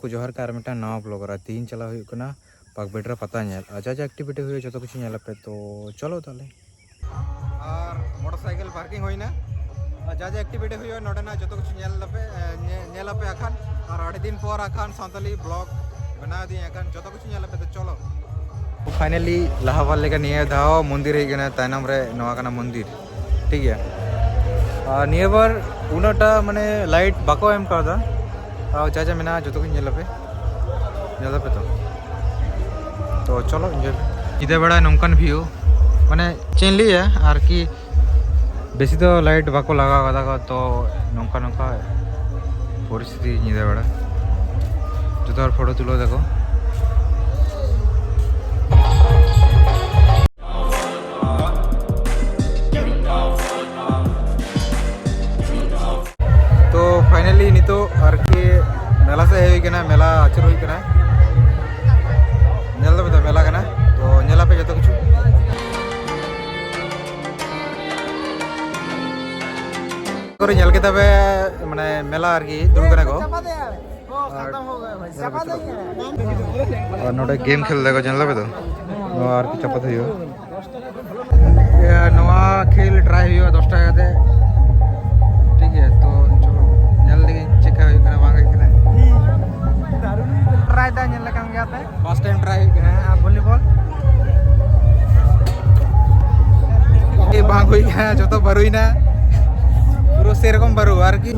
जोहार कार मिटा नवा ब्लॉगर तीन चला हुई कना पाकबेटरा पता नेल अच्छा अच्छा एक्टिविटी हुई जो कुछ नेल पे तो चलो ताले और मोटरसाइकिल पार्किंग होइना जा जा एक्टिविटी हुई नोडेना जो कुछ नेल पे आखान और आठ दिन पर आखान सानताली ब्लॉग बना दी आखान जो कुछ नेल पे तो चलो फाइनली लाहाबाद लेका निया धाव मंदिर है गना तायनम रे नवा कना मंदिर ठीक है निया बार उनाटा माने लाइट बाको एम करदा जा जा मेना जो कुछ नेल पे तो चलो इधे बड़ा नौकान व्यू माने चेन ली है और कि बेसी तो लाइट बाको लगा कदा तो नौका नौका परिस्थिति निदे बड़ा जो तो फोटो तुलो देखो तो फाइनली नी तो और कि मेला से है कि ना मेला आचर हुई कना नेल दो मेला कना तो नेला पे जो कुछ करे नेल के तबे माने मेला आर की दुड़ कना को और नोडे गेम खेल देखो नेल दो तो आर की चपत हुई या नवा खेल ट्राई हुई 10 टाका ते ठीक है तो चलो नेल देखि चेक हुई कना वांगा कना ट्राई दा नेल काम गया था फर्स्ट टाइम ट्राई कना वॉलीबॉल ये भाग हुई है जो तो बरुई ना पूरा से रकम बरु आर की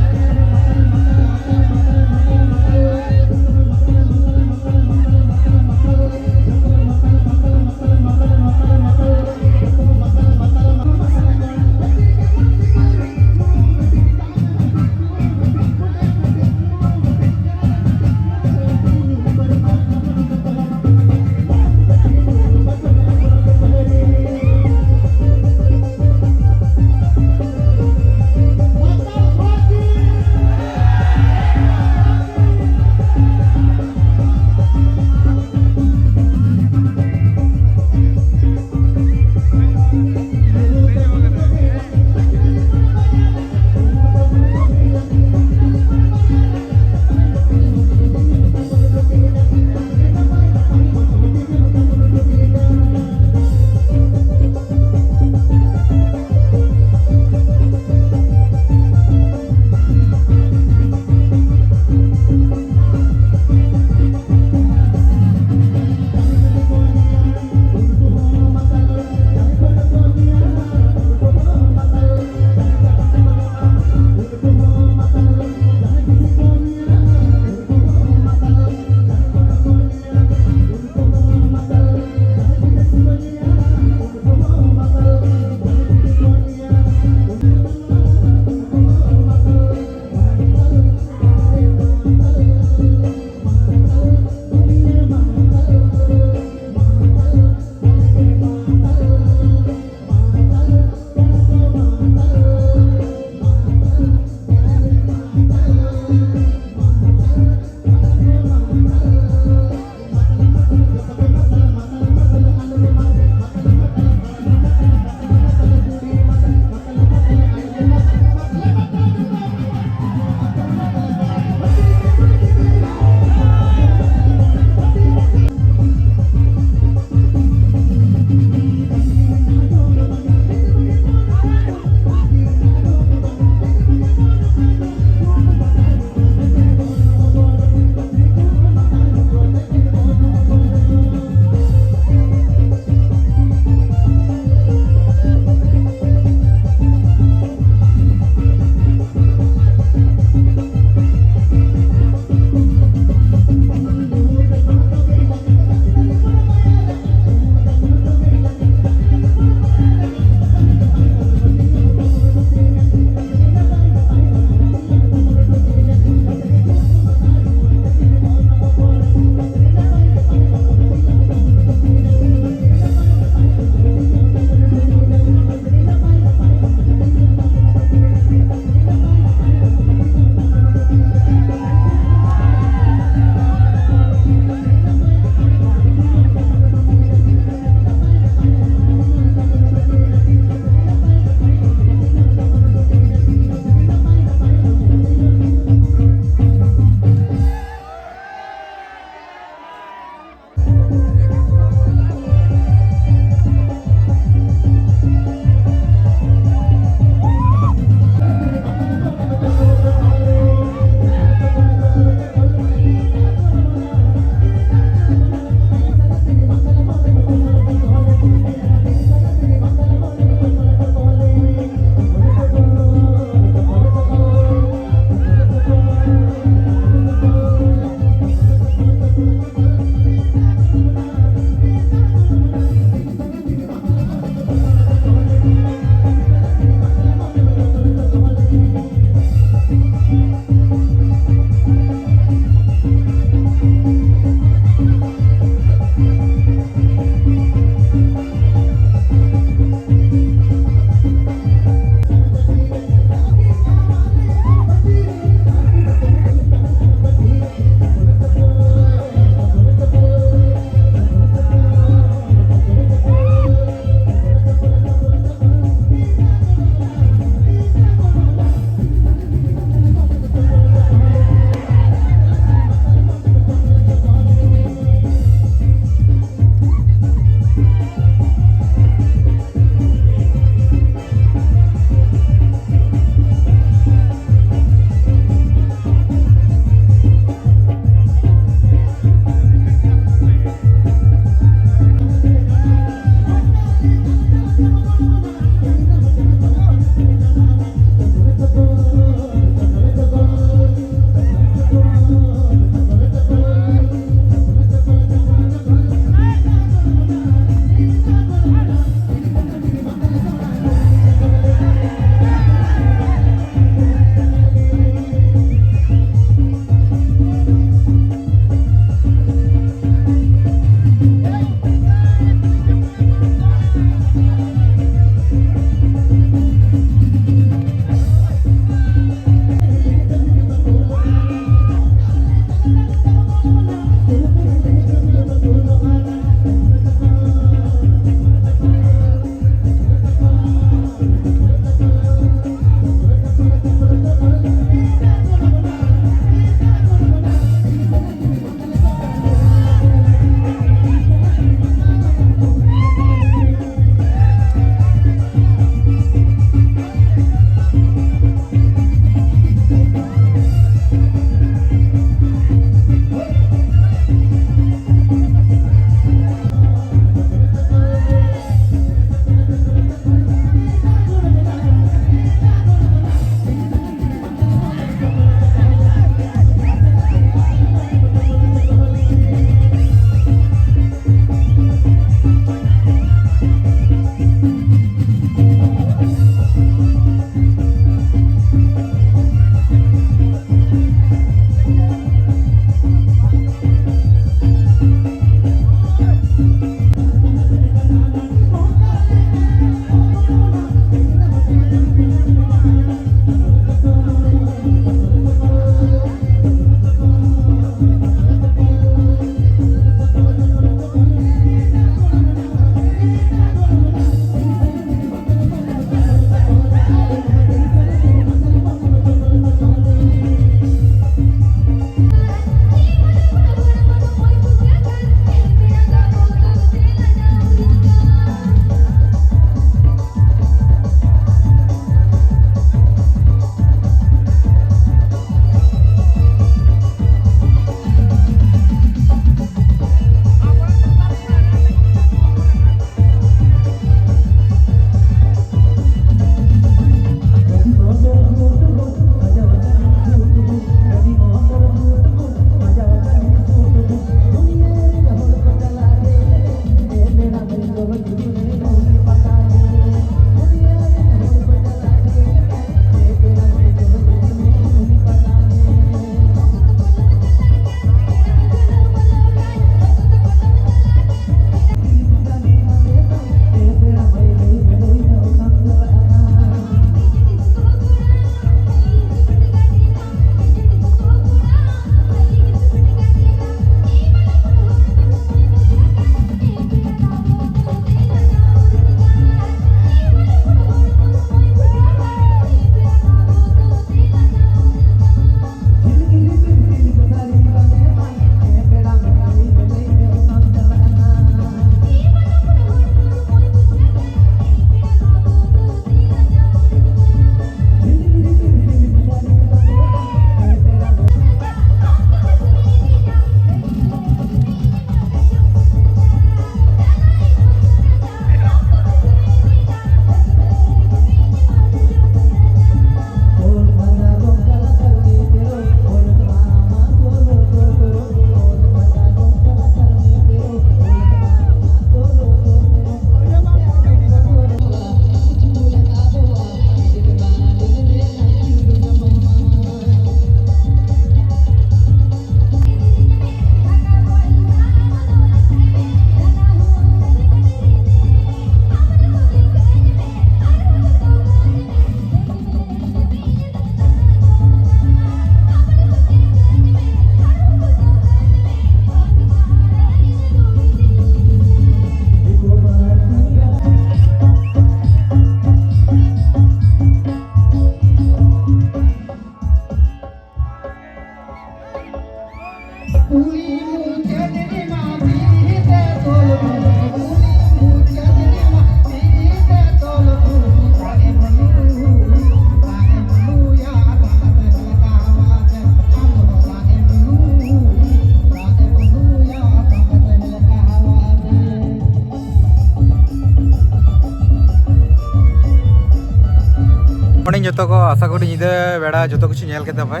मॉर्निंग जो को आशा करी ᱧᱤᱫᱟᱹ बेड़ा जो कुछ नेल के पे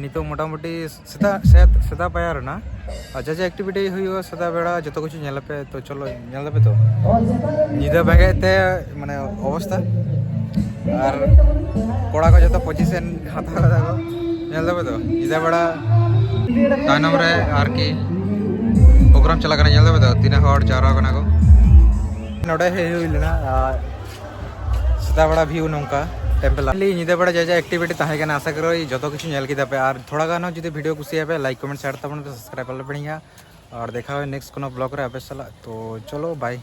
नितो मोटामुटी सेता पायर ना जा जा एक्टिविटी हुई सेता बेड़ा जो कुछ नेल पे तो चलो नेल पे तो ᱧᱤᱫᱟᱹ बेगे माने अवस्था और कोड़ा को जो पोजिशन हाथा को नेल पे तो ᱧᱤᱫᱟᱹ बेड़ा तायनम रे आर की प्रोग्राम चला करना नेल पे तो तीन हड़ जारा कना को नोडे हे हुई लेना सेता बेड़ा व्यू नौका टेम्पल ᱧᱤᱫᱟᱹ बेड़ा जा एक्टिविटी तहना आशा करो जो कुछ नेल किया पे और थोड़ा गान जो वीडियो कुसिया पे लाइक कमेंट शेयर तब सब्सक्राइब कर पड़ेगा और देखा हुआ नेक्स्ट को ब्लॉग रे आपे सला तो चलो बाय।